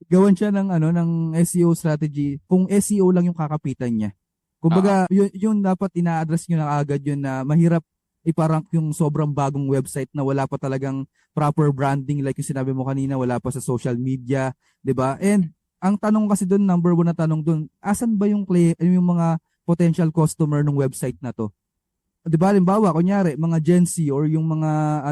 gawan siya ng SEO strategy kung SEO lang yung kakapitan niya. Kumbaga, yun dapat ina-address nyo na agad yun na mahirap iparank yung sobrang bagong website na wala pa talagang proper branding like yung sinabi mo kanina, wala pa sa social media, 'di ba? And ang tanong kasi doon, number one na tanong doon, asan ba yung mga potential customer ng website na to? 'Di ba? Halimbawa, kunyari, mga Gen Z or yung mga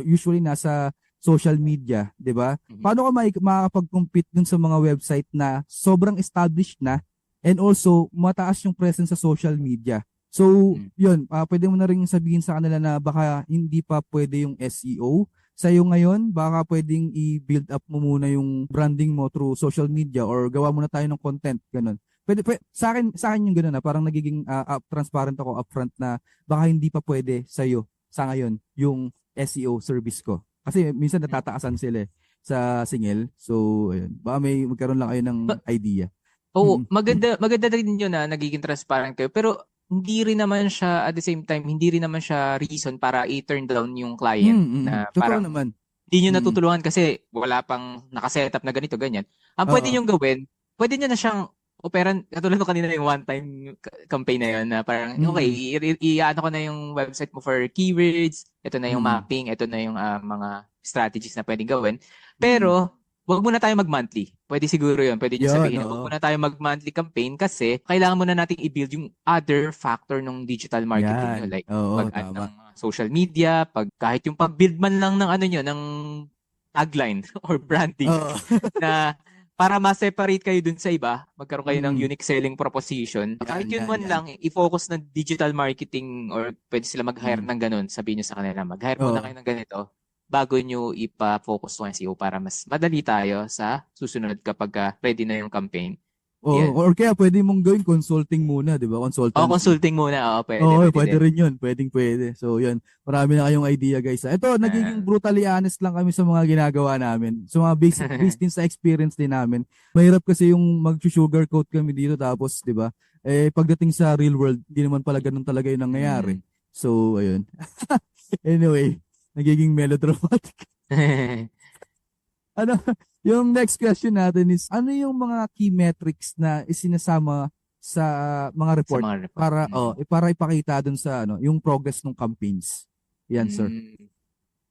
usually nasa social media, 'di ba? Mhm. Paano ka makakapag-compete dun sa mga website na sobrang established na and also mataas yung presence sa social media? So, yun, pwede mo na rin sabihin sa kanila na baka hindi pa pwede yung SEO sa'yo ngayon, baka pwedeng i-build up mo muna yung branding mo through social media or gawa muna tayo ng content, ganun. Pwede, sa akin yung ganun na parang nagiging transparent ako upfront na baka hindi pa pwede sa'yo sa ngayon yung SEO service ko. Kasi minsan natataasan sila sa singil. So, ayun. Baka magkaroon lang kayo ng idea. Oo, maganda rin yun na nagiging transparent kayo. Pero hindi rin naman siya, at the same time, hindi rin naman siya reason para i-turn down yung client na Totoo parang naman. hindi nyo natutulungan kasi wala pang nakasetup na ganito, ganyan. Ang pwede nyo gawin, pwede nyo na siyang operan, katulad ko kanina yung one-time campaign na yun na parang, okay, i-ano ko na yung website mo for keywords, ito na yung mapping, ito na yung mga strategies na pwedeng gawin. Pero, wag muna tayo mag-monthly. Pwede siguro yun. Pwede nyo sabihin na wag muna tayo mag-monthly campaign kasi kailangan muna natin i-build yung other factor ng digital marketing nyo. Like, pag-add ng social media, kahit yung pag-build man lang ng ng tagline or branding na para ma-separate kayo dun sa iba, magkaroon kayo ng unique selling proposition. Kahit yun man lang, i-focus ng digital marketing or pwede sila mag-hire ng ganun. Sabihin nyo sa kanila, mag-hire muna kayo ng ganito bago nyo ipa-focus ng SEO para mas madali tayo sa susunod kapag ready na yung campaign. Or kaya pwede mong gawin consulting muna, di ba? Consultancy. Consulting muna. Pwede rin yun. Pwede. So, yun. Marami na kayong idea, guys. Ito, nagiging brutally honest lang kami sa mga ginagawa namin. So, mga based din sa experience din namin. Mahirap kasi yung mag-sugarcoat kami dito tapos, di ba? Pagdating sa real world, hindi naman pala ganun talaga yung nangyayari. So, ayun. Anyway, nagiging melodramatic. Yung next question natin is, ano yung mga key metrics na isinasama sa mga report, para ipakita dun sa yung progress ng campaigns? Yan, sir.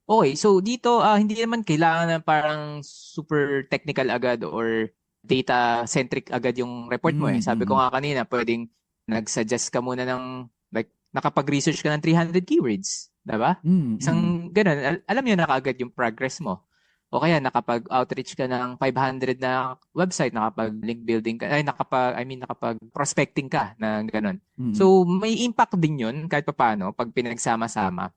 Okay, so dito hindi naman kailangan na parang super technical agad or data-centric agad yung report mo eh. Sabi ko nga kanina, pwedeng nag-suggest ka muna ng like nakapag-research ka ng 300 keywords. Diba? Isang ganun, alam niyo na kaagad yung progress mo. O kaya nakapag-outreach ka ng 500 na website, nakapag-link building ka, nakapag-prospecting ka na ganun. So, may impact din yun kahit papaano pag pinagsama-sama.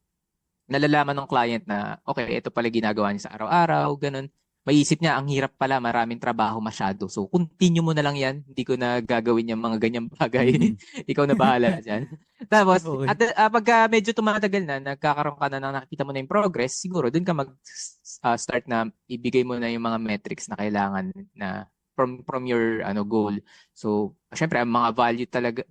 Nalalaman ng client na, okay, ito pala ginagawa niya sa araw-araw, ganun. Maiisip niya, ang hirap pala, maraming trabaho masyado. So, continue mo na lang yan. Hindi ko na gagawin yung mga ganyang bagay. Ikaw na bahala dyan. Tapos, Okay. pagka medyo tumatagal na, nagkakaroon ka na, nakikita mo na yung progress, siguro dun ka mag-start na ibigay mo na yung mga metrics na kailangan na from your goal. So, syempre, ang mga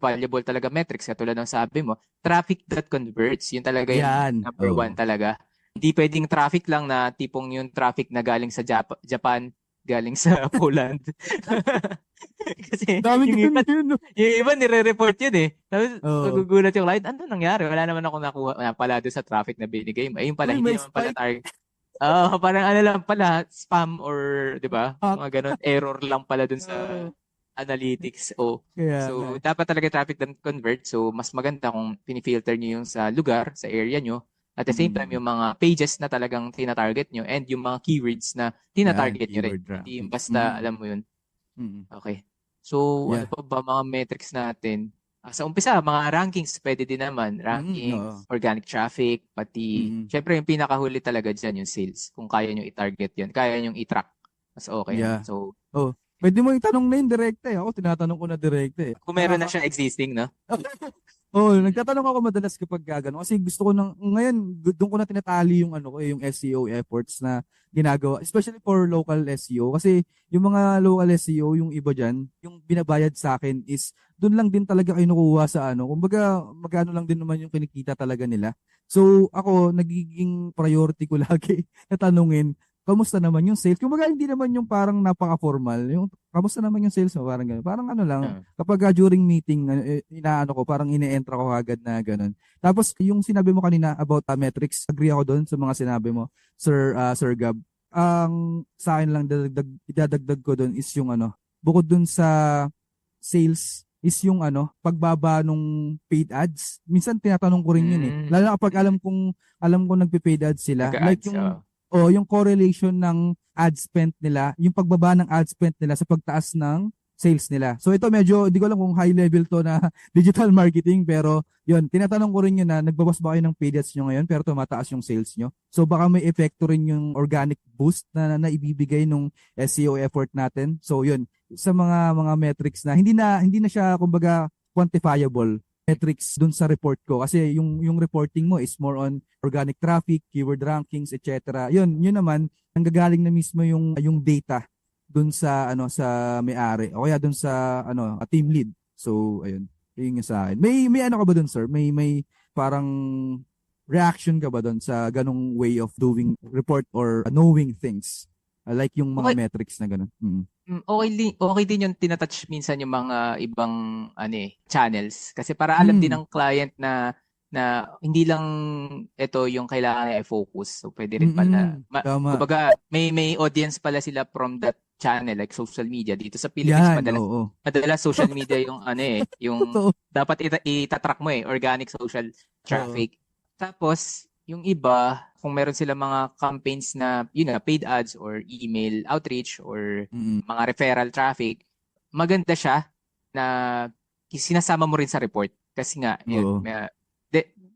valuable talaga metrics, katulad ng sabi mo, traffic that converts, yun talaga yung Yan. number one talaga. Hindi pwedeng traffic lang na tipong yung traffic na galing sa Japan, galing sa Poland. Kasi Dami yung iba, yun. yung iba nire-report yun eh. Tapos Oo. magugulat yung client, ano nangyari? Wala naman ako nakuha na pala doon sa traffic na binigay mo. Ayun pala, Uy, hindi may naman pala spike. target. Parang ano lang pala, spam or, di ba? Hack. Mga ganun, error lang pala dun sa Oo. analytics. Kaya nga. So, dapat talaga traffic that convert. So, mas maganda kung pinifilter nyo yung sa lugar, sa area nyo. At the same time, yung mga pages na talagang tina-target nyo and yung mga keywords na Yan, tina-target nyo rin. keyword Hindi yung ranking. basta, alam mo yun. Okay. So, ano Yeah. pa ba mga metrics natin? Sa umpisa, mga rankings pwede din naman. Oo. Rankings, organic traffic, pati, syempre yung pinakahuli talaga dyan, yung sales. Kung kaya nyo i-target yun, kaya nyo i-track. Mas okay yan. Yeah. So, Oh, pwede mo itanong na yun direkta eh. Ako tinatanong ko na direkta eh. kung meron na siya existing, no? Nagtatanong ako madalas kapag gagano kasi gusto ko ngayon doon ko na tinatali yung yung SEO efforts na ginagawa, especially for local SEO kasi yung mga local SEO, yung iba diyan, yung binabayad sa akin is doon lang din talaga kinukuha sa kumbaga magkano lang din naman yung kinikita talaga nila. So ako nagiging priority ko lagi na tanungin kamusta naman yung sales? Kumbaga hindi naman yung parang napaka-formal. Yung kamusta naman yung sales mo? Parang ganun. Parang ano lang, Uh, kapag during meeting, inaano ko, parang ine-entra ko agad na ganun. Tapos yung sinabi mo kanina about metrics, agree ako doon sa mga sinabi mo, Sir Gab. Ang sa akin lang idadagdag ko doon is yung bukod doon sa sales is yung pagbaba nung paid ads. Minsan tinatanong ko rin yun eh. Lalo na kapag alam kong nagpe-paid ads sila. Like nag-ads, yung correlation ng ad spend nila, yung pagbaba ng ad spend nila sa pagtaas ng sales nila. So ito medyo, hindi ko alam kung high level to na digital marketing, pero yun, tinatanong ko rin yun na nagbawas ba kayo ng paid ads nyo ngayon pero tumataas yung sales nyo. So baka may epekto rin yung organic boost na ibibigay nung SEO effort natin. So yun, sa mga metrics na hindi na siya kumbaga quantifiable metrics dun sa report ko kasi yung reporting mo is more on organic traffic, keyword rankings, etc. Yun naman nanggagaling na mismo yung data dun sa sa may-ari o kaya dun sa team lead. So ayun, yun yung sa akin. May ano ka ba dun, sir? May parang reaction ka ba dun sa ganong way of doing report or knowing things? Like yung mga okay. metrics na ganun. Okay din yung tinatouch minsan yung mga ibang channels kasi para alam din ng client na hindi lang ito yung kailangan niya i-focus. So pwede rin pala Tama. kumbaga may audience pala sila from that channel like social media dito sa Philippines Yan, oo. madalas social media yung yung Totoo. dapat itatrack mo organic social Oo. traffic. Tapos yung iba kung meron sila mga campaigns na yun na paid ads or email outreach or mga referral traffic, maganda siya na sinasama mo rin sa report kasi nga yun Oo.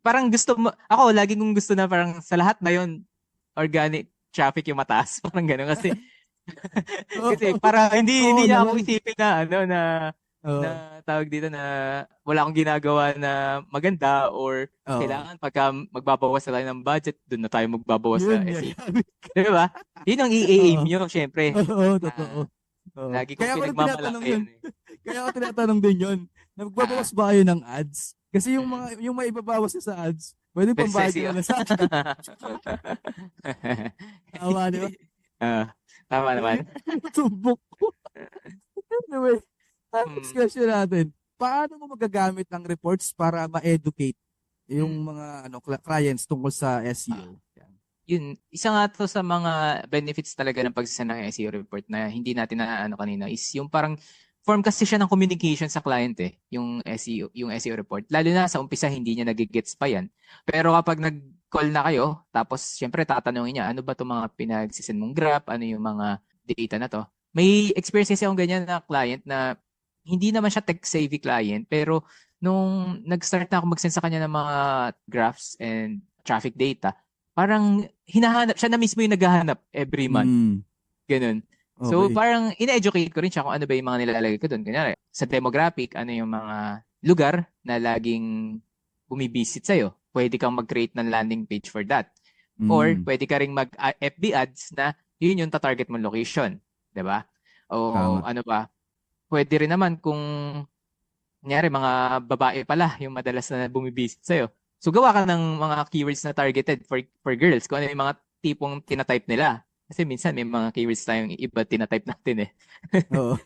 parang gusto mo ako lagi kong gusto na parang sa lahat na yun organic traffic yung mataas parang gano'n kasi kasi para hindi Oo niya ako naman. isipin na na Oo. tawag dito na wala akong ginagawa na maganda or Oo. kailangan pagka magbabawas na tayo ng budget, doon na tayo magbabawas Yun, sa yan. SEO. Di ba? Yun ang i-aim Oo. nyo, syempre. Oo, totoo. Oo. Lagi kong Kaya ako rin tinatanong pinagmamalaki yun. yun eh. Kaya ako tinatanong din yun. Ah, Nagbabawas ba kayo ng ads? Kasi mm. yung maibabawas na sa ads, pwede Best pambayad SEO. nyo na sa akin. Tama, di ba? Tama naman. Tumbok ko. Anyway, next Mm. question natin. Paano mo magagamit ang reports para ma-educate yung Mm. mga clients tungkol sa Ah, SEO? yun, isa nga to sa mga benefits talaga ng pagsasend ng SEO report na hindi natin na kanina is yung parang form kasi siya ng communication sa client yung SEO report. Lalo na sa umpisa hindi niya nagigets pa yan. Pero kapag call na kayo, tapos syempre tatanungin niya, ano ba itong mga pinagsisend mong graph, ano yung mga data na to. May experience kasi akong ganyan na client na hindi naman siya tech-savvy client, pero nung nag-start na ako mag-send sa kanya ng mga graphs and traffic data, parang hinahanap, siya na mismo yung naghahanap every month. Mm. Ganun. So Okay. parang ine-educate ko rin siya kung ano ba yung mga nilalagay ko doon. Kunyari, sa demographic, ano yung mga lugar na laging bumibisit sa'yo. Pwede kang mag-create ng landing page for that. Or Mm. pwede ka ring mag-FB ads na yun yung tatarget mong location. 'Di ba? O Tama. ano ba? Pwede rin naman kung kunyari mga babae pala yung madalas na bumibisit sa'yo. So gawa ka ng mga keywords na targeted for girls. Kung ano yung mga tipong tinatype nila. Kasi minsan may mga keywords tayong iba tinatype natin eh. Oo.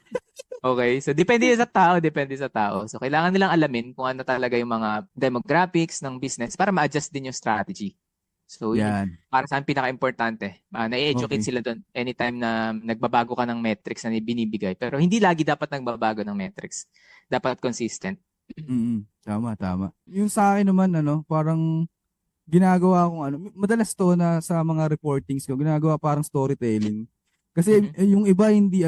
Okay, so depende sa tao, depende sa tao. So kailangan nilang alamin kung ano talaga yung mga demographics ng business para ma-adjust din yung strategy. So yun yung Yan. para sa akin pinaka-importante. Na-educate Okay. sila doon anytime na nagbabago ka ng metrics na binibigay. Pero hindi lagi dapat nagbabago ng metrics. Dapat consistent. Tama, tama. Yung sa akin naman, parang ginagawa kong madalas to na sa mga reportings ko, ginagawa parang storytelling. Kasi Mhm. yung iba hindi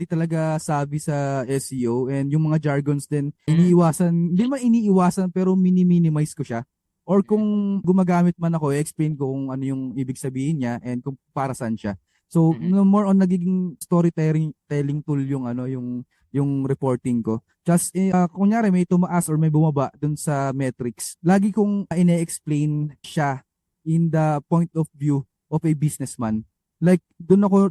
talaga sabi sa SEO, and yung mga jargons din, Mhm. hindi naman iniiwasan pero mini-minimize ko siya. Or Mhm. kung gumagamit man ako, explain ko kung ano yung ibig sabihin niya and kung para saan siya. So, Mhm. no, more on nagiging storytelling tool yung reporting ko. Just, kunyari may tumaas or may bumaba dun sa metrics, lagi kong ine-explain siya in the point of view of a businessman. Like, dun ako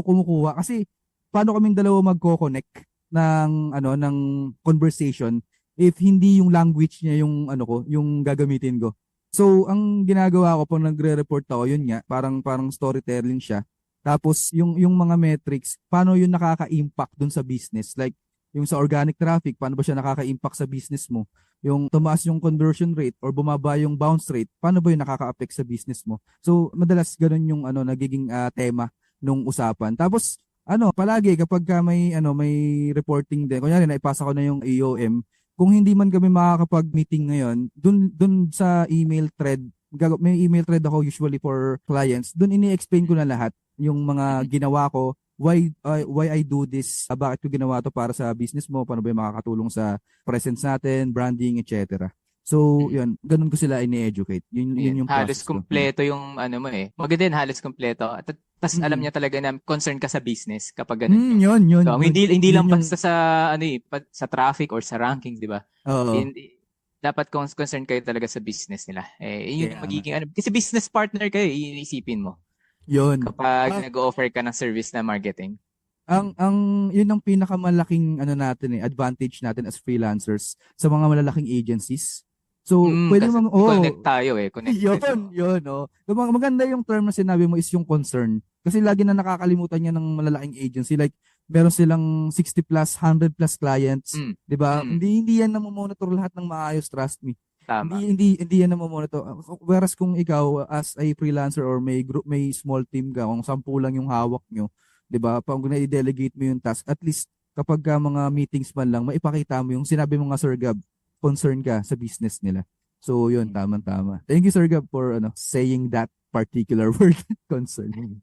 kumukuha. Kasi, paano kaming dalawa magko-connect ng conversation if hindi yung language niya yung gagamitin ko. So, ang ginagawa ko pag nagre-report ako, yun nga, parang storytelling siya. Tapos yung mga metrics, paano yun nakaka-impact dun sa business? Like yung sa organic traffic, paano ba siya nakaka-impact sa business mo? Yung tumaas yung conversion rate or bumaba yung bounce rate, paano ba yun nakaka-affect sa business mo? So madalas ganun yung nagiging tema nung usapan. Tapos palagi kapag may reporting din, kunyari naipasa ko na yung AOM, kung hindi man kami makakapag-meeting ngayon, dun sa email thread, may email thread ako usually for clients, dun ini-explain ko na lahat yung mga Mhm. ginawa ko, why I do this, bakit ko ginawa to para sa business mo, paano ba yung makakatulong sa presence natin, branding, etc. So, Mhm. yun, ganun ko sila ini-educate. Yun Ayan. yung Halos process ko. Hmm. kumpleto yung ano mo eh. Maganda din, halos kumpleto. At tas alam Mm. niya talaga na concern ka sa business kapag ganun yung Yun, yun, so, yun. hindi Yun lang yung, basta sa ano eh, sa traffic or sa rankings, di ba? oo, Hindi dapat concern kayo talaga sa business nila. Eh, yun yung kaya nga. magiging ano. Kasi business partner kayo, iisipin mo. Yun. Kapag Ah, nag-offer ka ng service na marketing. yun ang pinakamalaking natin advantage natin as freelancers sa mga malalaking agencies. So, pwede Kasi mang, connect oh, tayo eh. Connect tayo. yun, oh. Maganda yung term na sinabi mo is yung concern. Kasi lagi na nakakalimutan niya ng malalaking agency. Like, meron silang 60 plus, 100 plus clients. Mm. 'Di ba? Mm. Hindi yan namomonitor lahat ng maayos, trust me. Tama. Hindi yan namomonitor. Whereas kung ikaw as a freelancer or may group, may small team ka, kung 10 lang yung hawak nyo, 'di ba? Pag na-delegate mo yung task, at least kapag mga meetings man lang, maipakita mo yung sinabi mo nga, Sir Gab, concern ka sa business nila. So, yun, Mm. tama-tama. Thank you, Sir Gab, for saying that particular word, concern.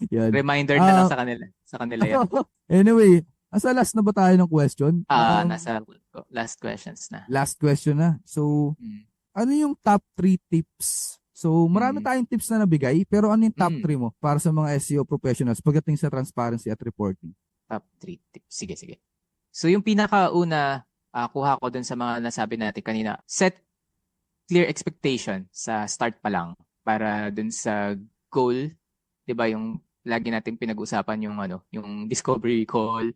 Yan. Reminder na lang Ah, sa kanila. Sa kanila yan. anyway, asa last na ba tayo ng question? Nasa last questions na. Last question na. So, Mm. ano yung top 3 tips? So, marami Mm. tayong tips na nabigay, pero ano yung top Mm. 3 mo para sa mga SEO professionals pagdating sa transparency at reporting? Top 3 tips. Sige, sige. So yung pinakauna, kuha ko dun sa mga nasabi natin kanina, set clear expectation sa start pa lang para dun sa goal, 'di ba, yung lagi nating pinag-usapan yung yung discovery call.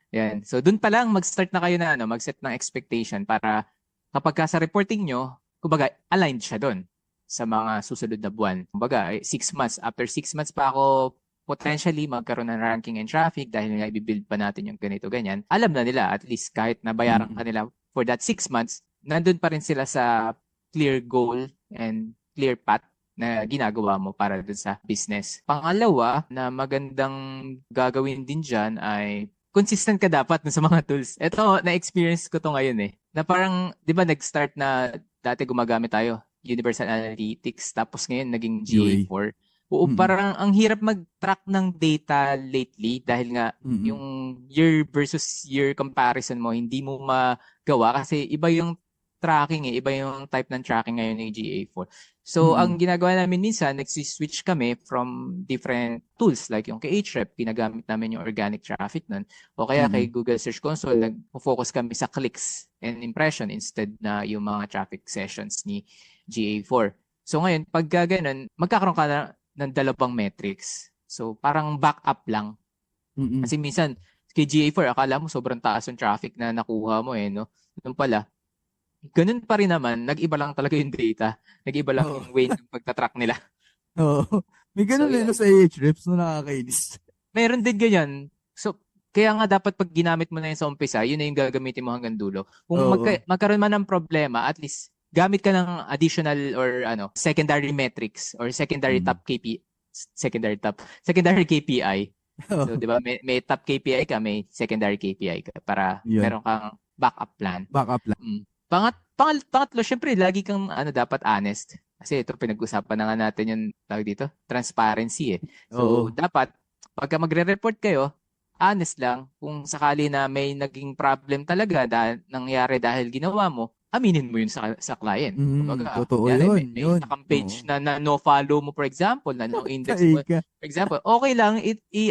Yan. So dun pa lang mag-start na kayo na mag-set ng expectation para kapag sa reporting nyo, kumbaga aligned siya dun sa mga susunod na buwan. Kumbaga, 6 months. After 6 months pa ako potentially magkaroon ng ranking and traffic dahil nga i-build pa natin yung ganito, ganyan. Alam na nila, at least kahit nabayaran Mm. ka nila for that 6 months, nandun pa rin sila sa clear goal and clear path na ginagawa mo para dun sa business. Pangalawa, na magandang gagawin din dyan ay consistent ka dapat dun sa mga tools. Ito, na-experience ko to ngayon eh. Na parang, di ba nag-start na dati gumagamit tayo Universal Analytics, tapos ngayon naging UA. GA4. Oo, Mm-mm. parang ang hirap mag-track ng data lately dahil nga Mm-mm. yung year versus year comparison mo, hindi mo magawa kasi iba yung tracking iba yung type ng tracking ngayon ng GA4. So, Mm-mm. ang ginagawa namin minsan, nagsi-switch kami from different tools like yung kay Ahref, ginagamit namin yung organic traffic nun. O kaya kay Mm-mm. Google Search Console, nag-focus kami sa clicks and impression instead na yung mga traffic sessions ni GA4. So ngayon, pag ganun, magkakaroon ka ng dalawang metrics. So parang backup lang. Mm-mm. Kasi minsan, kay GA4, akala mo sobrang taas yung traffic na nakuha mo no? Nung pala, ganun pa rin naman, nag-iba lang talaga yung data. Nag-iba lang Oo. yung way ng pagtatrack nila. Oo. May So ganun no yun, sa Ahrefs no, nakakainis. meron din ganyan. So, kaya nga dapat pag ginamit mo na yun sa umpisa, yun na yung gagamitin mo hanggang dulo. Kung Oo. magkaroon man ng problema, at least gamit ka ng additional or secondary metrics or Mm. secondary KPI. So, Oo. 'di ba, may top KPI ka, may secondary KPI ka para Yun. meron kang backup plan. Backup lang. Pangatlo, syempre, lagi kang dapat honest. Kasi ito, pinag-usapan na nga natin yung tawag dito, transparency eh. So, Oo. dapat, pagka magre-report kayo, honest lang. Kung sakali na may naging problem talaga nangyari dahil ginawa mo, aminin mo yun sa client. Kumbaga, Totoo kunyari, yun. may Yun. isang Oo. page na no-follow mo, for example, na no-index mo, Taika. for example, okay lang,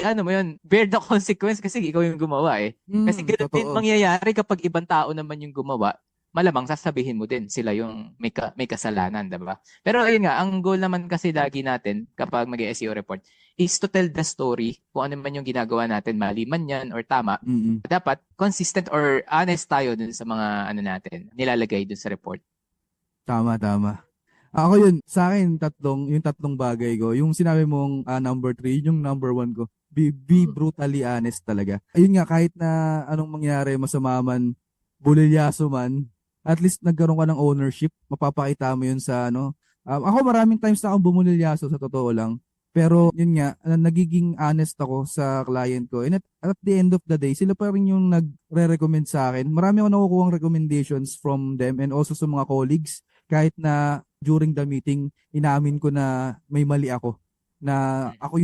ano mo yun, bear the consequence kasi ikaw yung gumawa eh. Kasi ganun din Totoo. mangyayari kapag ibang tao naman yung gumawa, malamang sasabihin mo din sila yung may kasalanan, 'di ba? Pero ayun nga, ang goal naman kasi lagi natin kapag mag-SEO report is to tell the story kung ano man yung ginagawa natin, mali man yan or tama. Mm. Dapat consistent or honest tayo dun sa mga natin, nilalagay dun sa report. Tama, tama. Ako yun, sa akin, yung tatlong bagay ko, yung sinabi mong number three, yung number one ko, be brutally honest talaga. Ayun nga, kahit na anong mangyari, masama man, bulilyaso man, at least nagkaroon ka ng ownership, mapapakita mo yun sa ano. Ako maraming times na akong bumulilyaso sa totoo lang. Pero yun nga, nagiging honest ako sa client ko. And at the end of the day, sila pa rin yung nagre-recommend sa akin. Marami ako nakukuha recommendations from them and also sa mga colleagues kahit na during the meeting inamin ko na may mali ako na ako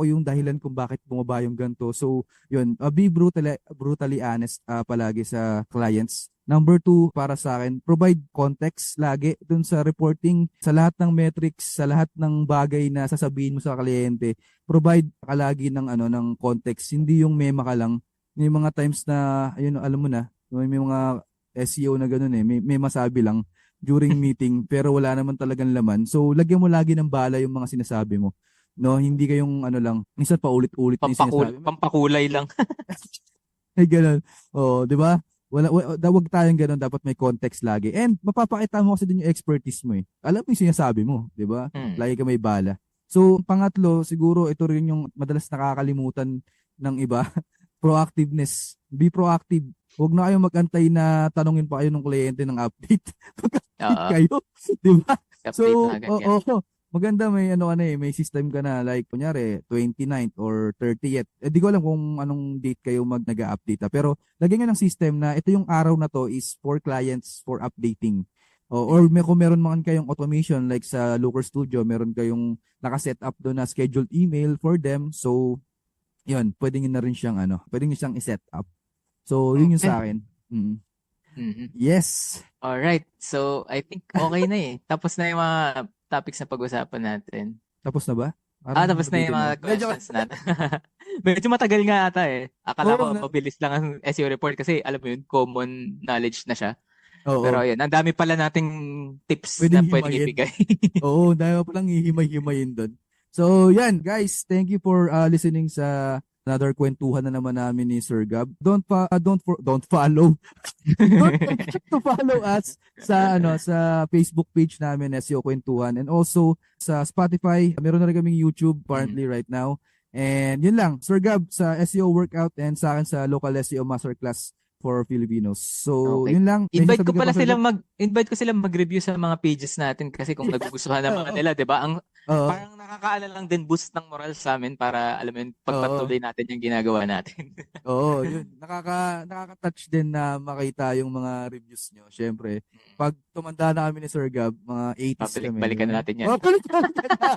yung dahilan kung bakit bumaba yung ganto. So, yun, be brutally honest palagi sa clients. Number two, para sa akin, provide context lagi dun sa reporting, sa lahat ng metrics, sa lahat ng bagay na sasabihin mo sa kliyente. Provide ka lagi ng context, hindi yung mema ka lang. May mga times na, ayun, alam mo na, may mga SEO na ganun may masabi lang during meeting pero wala naman talagang laman. So, lagyan mo lagi ng bala yung mga sinasabi mo. No, hindi kayong lang, minsan paulit-ulit na yung sinasabi mo. Pampakulay lang. Ay, ganun. Oh, di ba? Wag tayong ganun, dapat may context lagi. And mapapakita mo kasi din yung expertise mo eh. Alam mo yung sinasabi mo, di ba? Lagi ka may bala. So, pangatlo, siguro ito rin yung madalas nakakalimutan ng iba, proactiveness. Be proactive. Huwag na kayong mag-antay na tanungin pa kayo ng kliyente ng update. Mag-update kayo, di ba? So, maganda may system ka na like kunyari 29th or 30th. Di ko alam kung anong date kayo nag-update. Pero lagyan nyo ng system na ito yung araw na to is for clients for updating. Or kung meron man kayong automation like sa Looker Studio, meron kayong naka-set up doon na scheduled email for them. So, yun, pwede nyo na rin siyang pwede nyo siyang i-set up. So, yun yung sa akin. Yes. Alright. So, I think okay na eh. Tapos na yung mga topics na pag-usapan natin. Tapos na ba? Tapos na yung mga questions natin. Medyo matagal nga ata eh. Akala ko mabilis lang ang SEO report kasi alam mo yun, common knowledge na siya. Pero yun, ang dami pala nating tips na pwedeng ibigay. Oo, dami pa lang hihimay-himayin doon. So, yan guys, thank you for listening sa another kwentuhan na naman namin ni Sir Gab. Don't follow. Don't forget to follow us sa sa Facebook page namin SEO Kwentuhan and also sa Spotify. Meron na rin kaming YouTube currently right now. And yun lang, Sir Gab sa SEO workout and sa akin sa local SEO masterclass. for Filipinos. So, Okay. yun lang. May Invite ko sasabihin ka pala pa, Sir silang Gab? invite ko silang mag-review sa mga pages natin kasi kung nagugustuhan naman Oo. nila, 'di ba? Ang Oo. parang nakakaano lang din boost ng moral sa amin para alam mo yun, Oo. pagpatuloy natin yung ginagawa natin. Oo, yun. Nakaka-touch din na makita yung mga reviews nyo. Siyempre, pag tumanda na kami ni Sir Gab, mga 80s kami, di Balikan ba? na natin 'yan. Oh, balik-balikan na.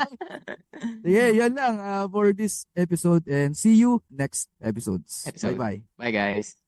Sige, yan lang for this episode and see you next episodes. Episode. Bye-bye. Bye guys.